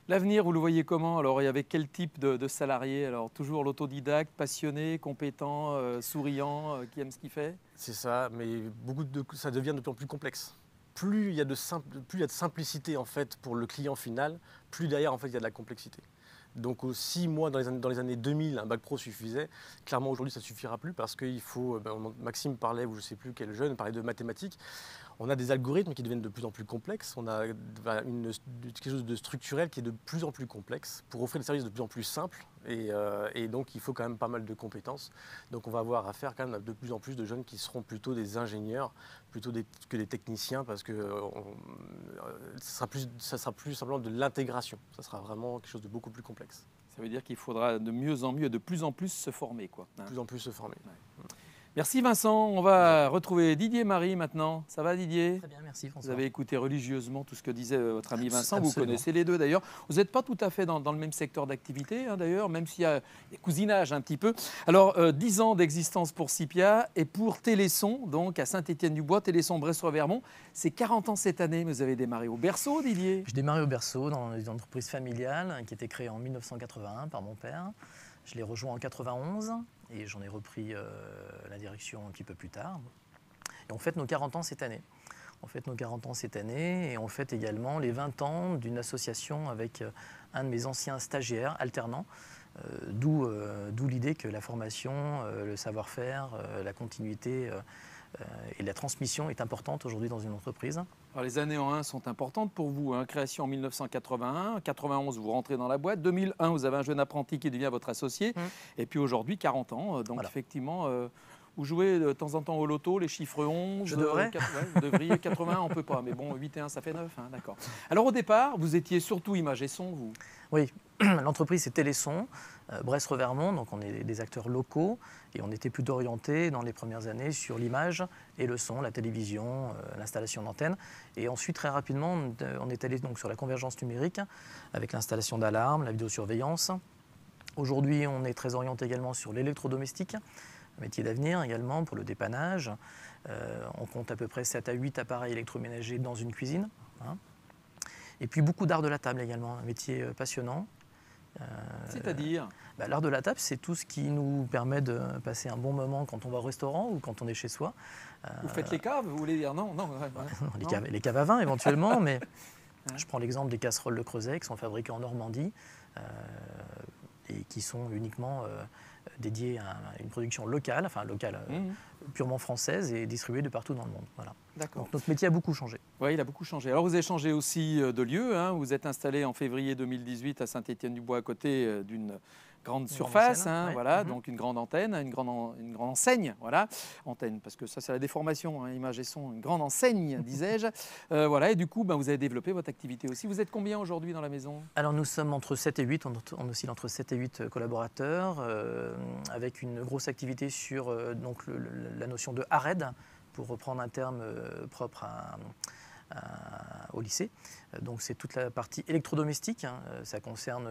L'avenir, vous le voyez comment? Alors, il y avait quel type de salarié? Alors, toujours l'autodidacte, passionné, compétent, souriant, qui aime ce qu'il fait? C'est ça, mais ça devient de plus en plus complexe. Plus il y a de simplicité en fait pour le client final, plus derrière en fait il y a de la complexité. Donc aussi, moi, dans les années 2000, un bac pro suffisait. Clairement, aujourd'hui, ça ne suffira plus parce qu'il faut... Maxime parlait, ou je ne sais plus quel jeune, parlait de mathématiques. On a des algorithmes qui deviennent de plus en plus complexes. On a quelque chose de structurel qui est de plus en plus complexe pour offrir des services de plus en plus simples. Et donc, il faut quand même pas mal de compétences. Donc, on va avoir affaire quand même à de plus en plus de jeunes qui seront plutôt des ingénieurs, plutôt que des techniciens, parce que ça sera plus simplement de l'intégration. Ça sera vraiment quelque chose de beaucoup plus complexe. Ça veut dire qu'il faudra de mieux en mieux, de plus en plus se former, quoi. De plus en plus se former. Ouais. Merci Vincent. On va retrouver Didier Marie maintenant. Ça va Didier? Très bien, merci François. Vous avez écouté religieusement tout ce que disait votre ami Vincent. Absolument. Vous connaissez les deux d'ailleurs. Vous n'êtes pas tout à fait dans le même secteur d'activité d'ailleurs, même s'il y a des cousinages un petit peu. Alors 10 ans d'existence pour Cipia et pour Téléson, donc à Saint-Étienne-du-Bois, Téléson Brest-Revermont. C'est 40 ans cette année, mais vous avez démarré au berceau Didier? J'ai démarré au berceau dans une entreprise familiale qui a été créée en 1981 par mon père. Je l'ai rejoint en 91 et j'en ai repris la direction un petit peu plus tard. Et on fête nos 40 ans cette année. On fête nos 40 ans cette année et on fête également les 20 ans d'une association avec un de mes anciens stagiaires alternants, d'où l'idée que la formation, le savoir-faire, la continuité et la transmission est importante aujourd'hui dans une entreprise. Alors les années en 1 sont importantes pour vous. Création en 1981, 91 vous rentrez dans la boîte, 2001 vous avez un jeune apprenti qui devient votre associé, et puis aujourd'hui 40 ans. Donc voilà. Effectivement, Vous jouez de temps en temps au loto, les chiffres 11, Je devrais. 4, ouais, vous devriez, 80, on ne peut pas, mais bon, 8 et 1, ça fait 9, hein, d'accord. Alors au départ, vous étiez surtout image et son, vous? Oui, l'entreprise c'est Téléson, Brest-Revermont, donc on est des acteurs locaux et on était plutôt orienté dans les premières années sur l'image et le son, la télévision, l'installation d'antennes. Et ensuite, très rapidement, on est allé donc sur la convergence numérique avec l'installation d'alarmes, la vidéosurveillance. Aujourd'hui, on est très orienté également sur l'électrodomestique, un métier d'avenir également pour le dépannage. On compte à peu près 7 à 8 appareils électroménagers dans une cuisine. Hein. Et puis beaucoup d'art de la table également, un métier passionnant. C'est-à-dire? L'art de la table, c'est tout ce qui nous permet de passer un bon moment quand on va au restaurant ou quand on est chez soi. Vous faites les caves, vous voulez dire? Non, non. Les caves à vin éventuellement, mais je prends l'exemple des casseroles de Creuset qui sont fabriquées en Normandie et qui sont uniquement dédiées à une production locale, purement française et distribuée de partout dans le monde. Voilà. D'accord. Donc notre métier a beaucoup changé. Oui, il a beaucoup changé. Alors vous avez changé aussi de lieu, hein. Vous êtes installé en février 2018 à Saint-Étienne-du-Bois à côté d'une grande surface, enseigne, ouais. voilà, donc une grande antenne, une grande enseigne, voilà, antenne, parce que ça c'est la déformation, hein, image et son, une grande enseigne, disais-je, voilà, et du coup, vous avez développé votre activité aussi. Vous êtes combien aujourd'hui dans la maison? Alors nous sommes entre 7 et 8, on oscille entre 7 et 8 collaborateurs, avec une grosse activité sur donc la notion de ARED, pour reprendre un terme propre au lycée. Donc c'est toute la partie électrodomestique, hein. Ça concerne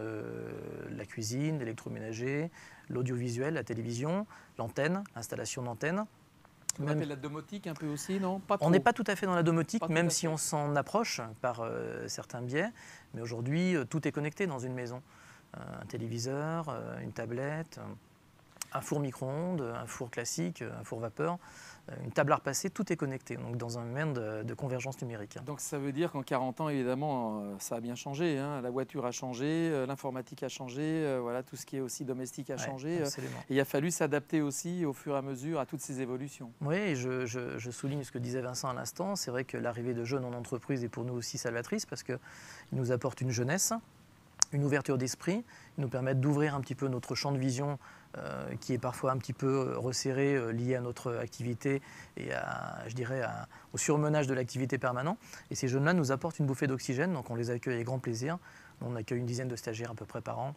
la cuisine, l'électroménager, l'audiovisuel, la télévision, l'antenne, l'installation d'antenne. On appelle la domotique un peu aussi, non? Pas trop. On n'est pas tout à fait dans la domotique, Pas tout à même fait. si on s'en approche par certains biais. Mais aujourd'hui, tout est connecté dans une maison. Un téléviseur, une tablette, un four micro-ondes, un four classique, un four vapeur, une table à repasser, tout est connecté, donc dans un domaine de convergence numérique. Donc ça veut dire qu'en 40 ans, évidemment, ça a bien changé, hein. La voiture a changé, l'informatique a changé, voilà, tout ce qui est aussi domestique a changé. Absolument. Et il a fallu s'adapter aussi au fur et à mesure à toutes ces évolutions. Oui, et je souligne ce que disait Vincent à l'instant, c'est vrai que l'arrivée de jeunes en entreprise est pour nous aussi salvatrice parce qu'ils nous apportent une jeunesse, une ouverture d'esprit, ils nous permettent d'ouvrir un petit peu notre champ de vision qui est parfois un petit peu resserré, lié à notre activité et au surmenage de l'activité permanent. Et ces jeunes-là nous apportent une bouffée d'oxygène, donc on les accueille avec grand plaisir. On accueille une dizaine de stagiaires à peu près par an,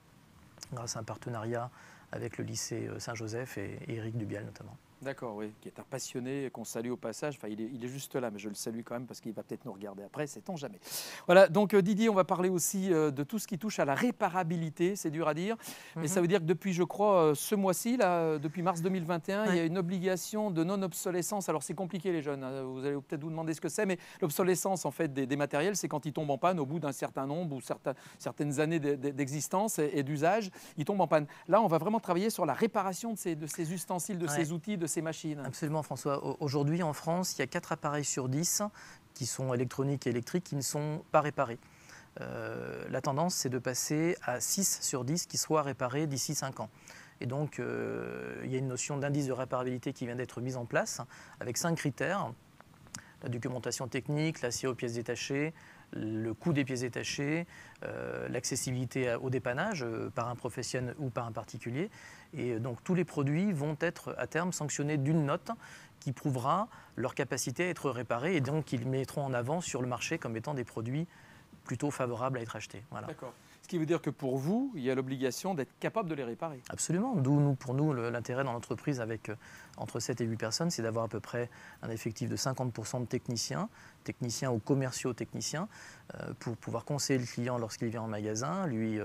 grâce à un partenariat avec le lycée Saint-Joseph et Éric Dubial notamment. D'accord, oui, qui est un passionné, qu'on salue au passage. Enfin, il est juste là, mais je le salue quand même parce qu'il va peut-être nous regarder après, sait-on jamais. Voilà, donc Didier, on va parler aussi de tout ce qui touche à la réparabilité, c'est dur à dire, mais ça veut dire que depuis, je crois, ce mois-ci, là, depuis mars 2021, il y a une obligation de non-obsolescence. Alors c'est compliqué les jeunes, hein. Vous allez peut-être vous demander ce que c'est, mais l'obsolescence en fait des matériels, c'est quand ils tombent en panne au bout d'un certain nombre ou certaines années d'existence et d'usage, ils tombent en panne. Là, on va vraiment travailler sur la réparation de ces ustensiles, de ces outils, de ces machines. Absolument François. Aujourd'hui en France, il y a 4 appareils sur 10 qui sont électroniques et électriques qui ne sont pas réparés. La tendance c'est de passer à 6 sur 10 qui soient réparés d'ici 5 ans. Et donc il y a une notion d'indice de réparabilité qui vient d'être mise en place avec 5 critères. La documentation technique, l'accès aux pièces détachées, le coût des pièces détachées, l'accessibilité au dépannage par un professionnel ou par un particulier. Et donc tous les produits vont être à terme sanctionnés d'une note qui prouvera leur capacité à être réparés et donc ils mettront en avant sur le marché comme étant des produits plutôt favorables à être achetés. Voilà. D'accord. Ce qui veut dire que pour vous, il y a l'obligation d'être capable de les réparer. Absolument. Pour nous, l'intérêt dans l'entreprise avec entre 7 et 8 personnes, c'est d'avoir à peu près un effectif de 50% de techniciens ou commerciaux techniciens, pour pouvoir conseiller le client lorsqu'il vient en magasin, lui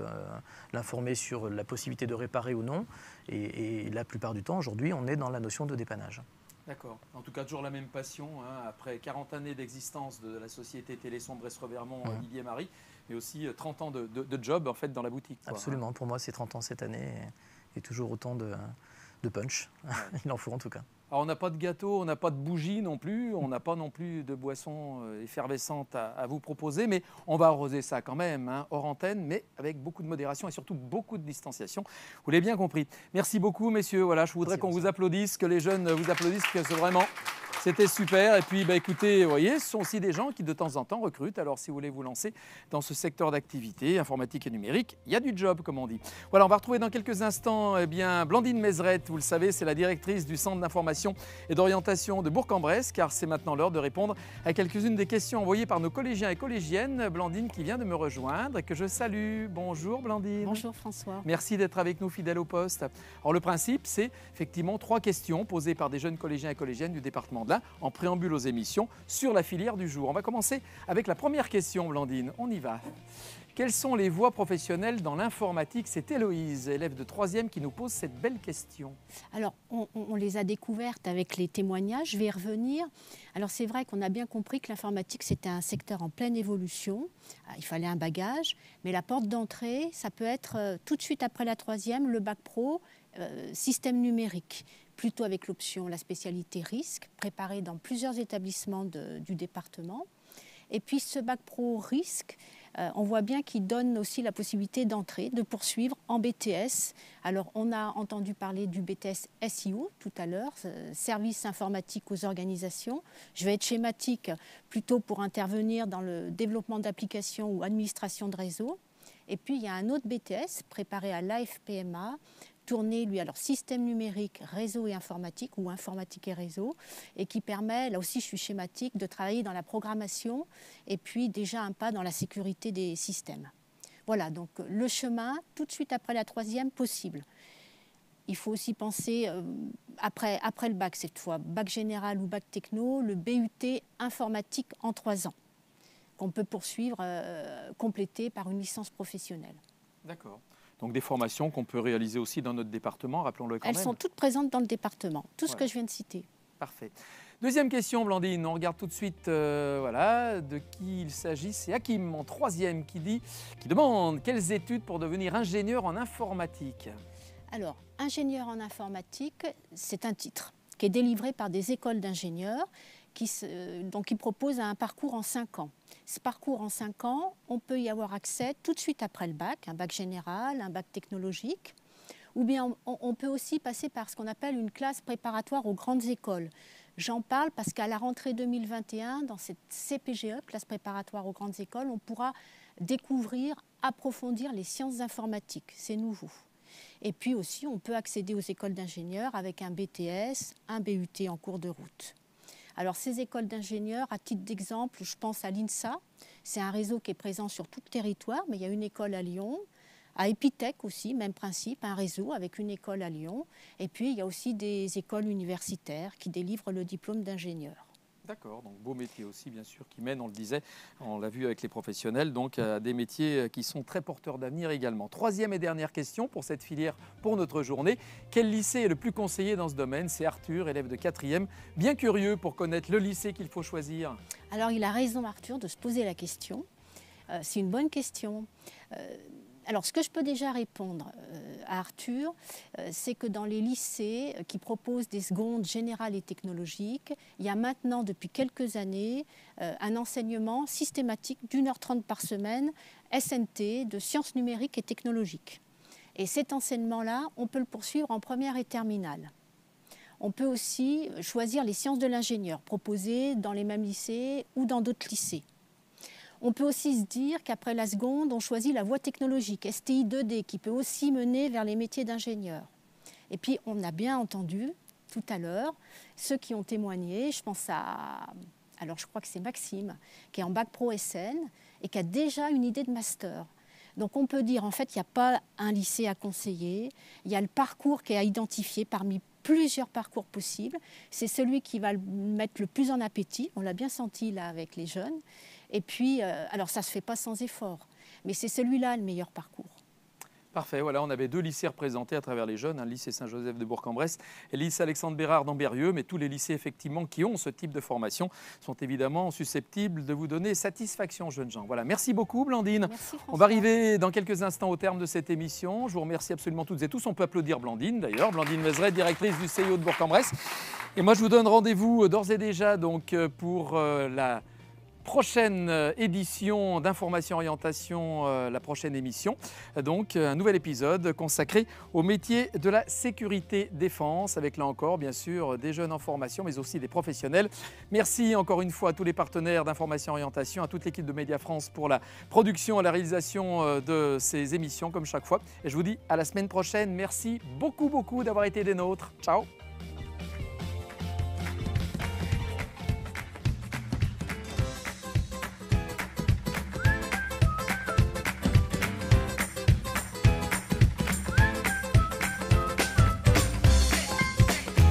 l'informer sur la possibilité de réparer ou non. Et la plupart du temps, aujourd'hui, on est dans la notion de dépannage. D'accord. En tout cas, toujours la même passion, hein, après 40 années d'existence de la société Téléson Brest-Revermont, Didier Marie, mais aussi 30 ans de job en fait dans la boutique. Quoi, absolument. Hein. Pour moi, c'est 30 ans cette année et toujours autant de punch. Ouais. Il en faut en tout cas. Alors, on n'a pas de gâteau, on n'a pas de bougies non plus, on n'a pas non plus de boissons effervescentes à vous proposer, mais on va arroser ça quand même, hein, hors antenne, mais avec beaucoup de modération et surtout beaucoup de distanciation. Vous l'avez bien compris. Merci beaucoup, messieurs. Voilà, je voudrais qu'on vous applaudisse, que les jeunes vous applaudissent, parce que c'est C'était super. Et puis, écoutez, vous voyez, ce sont aussi des gens qui, de temps en temps, recrutent. Alors, si vous voulez vous lancer dans ce secteur d'activité, informatique et numérique, il y a du job, comme on dit. Voilà, on va retrouver dans quelques instants Blandine Mézeret. Vous le savez, c'est la directrice du Centre d'information et d'orientation de Bourg-en-Bresse, car c'est maintenant l'heure de répondre à quelques-unes des questions envoyées par nos collégiens et collégiennes. Blandine qui vient de me rejoindre et que je salue. Bonjour Blandine. Bonjour François. Merci d'être avec nous, fidèle au poste. Alors, le principe, c'est effectivement 3 questions posées par des jeunes collégiens et collégiennes du département de l'Ain en préambule aux émissions sur la filière du jour. On va commencer avec la première question, Blandine. On y va. Quelles sont les voies professionnelles dans l'informatique? C'est Héloïse, élève de 3e, qui nous pose cette belle question. Alors, on les a découvertes avec les témoignages, je vais y revenir. Alors, c'est vrai qu'on a bien compris que l'informatique, c'était un secteur en pleine évolution. Il fallait un bagage, mais la porte d'entrée, ça peut être tout de suite après la 3e, le bac pro, système numérique, plutôt avec l'option la spécialité risque, préparée dans plusieurs établissements du département. Et puis, ce bac pro risque, on voit bien qu'il donne aussi la possibilité d'entrer, de poursuivre en BTS. Alors, on a entendu parler du BTS SIO tout à l'heure, service informatique aux organisations. Je vais être schématique, plutôt pour intervenir dans le développement d'applications ou administration de réseau. Et puis, il y a un autre BTS préparé à l'AFPMA, tourné, lui, alors système numérique, réseau et informatique, ou informatique et réseau, et qui permet, là aussi je suis schématique, de travailler dans la programmation et puis déjà un pas dans la sécurité des systèmes. Voilà, donc le chemin, tout de suite après la 3e, possible. Il faut aussi penser, après le bac cette fois, bac général ou bac techno, le BUT informatique en 3 ans, qu'on peut poursuivre, compléter par une licence professionnelle. D'accord. Donc des formations qu'on peut réaliser aussi dans notre département, rappelons-le quand même. Elles sont toutes présentes dans le département, tout ce que je viens de citer. Parfait. Deuxième question, Blandine. On regarde tout de suite de qui il s'agit. C'est Hakim, en 3e, qui demande quelles études pour devenir ingénieur en informatique. Alors, ingénieur en informatique, c'est un titre qui est délivré par des écoles d'ingénieurs qui proposent un parcours en 5 ans. Ce parcours en 5 ans, on peut y avoir accès tout de suite après le bac, un bac général, un bac technologique, ou bien on peut aussi passer par ce qu'on appelle une classe préparatoire aux grandes écoles. J'en parle parce qu'à la rentrée 2021, dans cette CPGE, classe préparatoire aux grandes écoles, on pourra découvrir, approfondir les sciences informatiques. C'est nouveau. Et puis aussi, on peut accéder aux écoles d'ingénieurs avec un BTS, un BUT en cours de route. Alors, ces écoles d'ingénieurs, à titre d'exemple, je pense à l'INSA. C'est un réseau qui est présent sur tout le territoire, mais il y a une école à Lyon. À Epitech aussi, même principe, un réseau avec une école à Lyon. Et puis, il y a aussi des écoles universitaires qui délivrent le diplôme d'ingénieur. D'accord, donc beau métier aussi, bien sûr, qui mène, on le disait, on l'a vu avec les professionnels, donc à des métiers qui sont très porteurs d'avenir également. 3e et dernière question pour cette filière, pour notre journée. Quel lycée est le plus conseillé dans ce domaine? C'est Arthur, élève de 4e, bien curieux pour connaître le lycée qu'il faut choisir. Alors, il a raison, Arthur, de se poser la question. C'est une bonne question. Alors, ce que je peux déjà répondre à Arthur, c'est que dans les lycées qui proposent des secondes générales et technologiques, il y a maintenant, depuis quelques années, un enseignement systématique d'1h30 par semaine, SNT, de sciences numériques et technologiques. Et cet enseignement-là, on peut le poursuivre en première et terminale. On peut aussi choisir les sciences de l'ingénieur, proposées dans les mêmes lycées ou dans d'autres lycées. On peut aussi se dire qu'après la seconde, on choisit la voie technologique, STI 2D, qui peut aussi mener vers les métiers d'ingénieur. Et puis, on a bien entendu tout à l'heure ceux qui ont témoigné. Je pense alors je crois que c'est Maxime, qui est en bac pro SN et qui a déjà une idée de master. Donc, on peut dire, en fait, il n'y a pas un lycée à conseiller. Il y a le parcours qui est à identifier parmi plusieurs parcours possibles. C'est celui qui va le mettre le plus en appétit. On l'a bien senti là avec les jeunes. Et puis, alors ça ne se fait pas sans effort, mais c'est celui-là le meilleur parcours. Parfait, voilà, on avait 2 lycées représentés à travers les jeunes, un lycée Saint-Joseph de Bourg-en-Bresse et le lycée Alexandre Bérard d'Ambérieux, mais tous les lycées effectivement qui ont ce type de formation sont évidemment susceptibles de vous donner satisfaction, jeunes gens. Voilà, merci beaucoup Blandine. Merci, on va arriver dans quelques instants au terme de cette émission. Je vous remercie absolument toutes et tous. On peut applaudir Blandine d'ailleurs, Blandine Mézeret, directrice du CIO de Bourg-en-Bresse. Et moi je vous donne rendez-vous d'ores et déjà donc, pour la prochaine édition d'Information Orientation, la prochaine émission. Donc un nouvel épisode consacré au métier de la sécurité défense, avec là encore bien sûr des jeunes en formation mais aussi des professionnels. Merci encore une fois à tous les partenaires d'Information Orientation, à toute l'équipe de Média France pour la production et la réalisation de ces émissions comme chaque fois. Et je vous dis à la semaine prochaine. Merci beaucoup d'avoir été des nôtres. Ciao.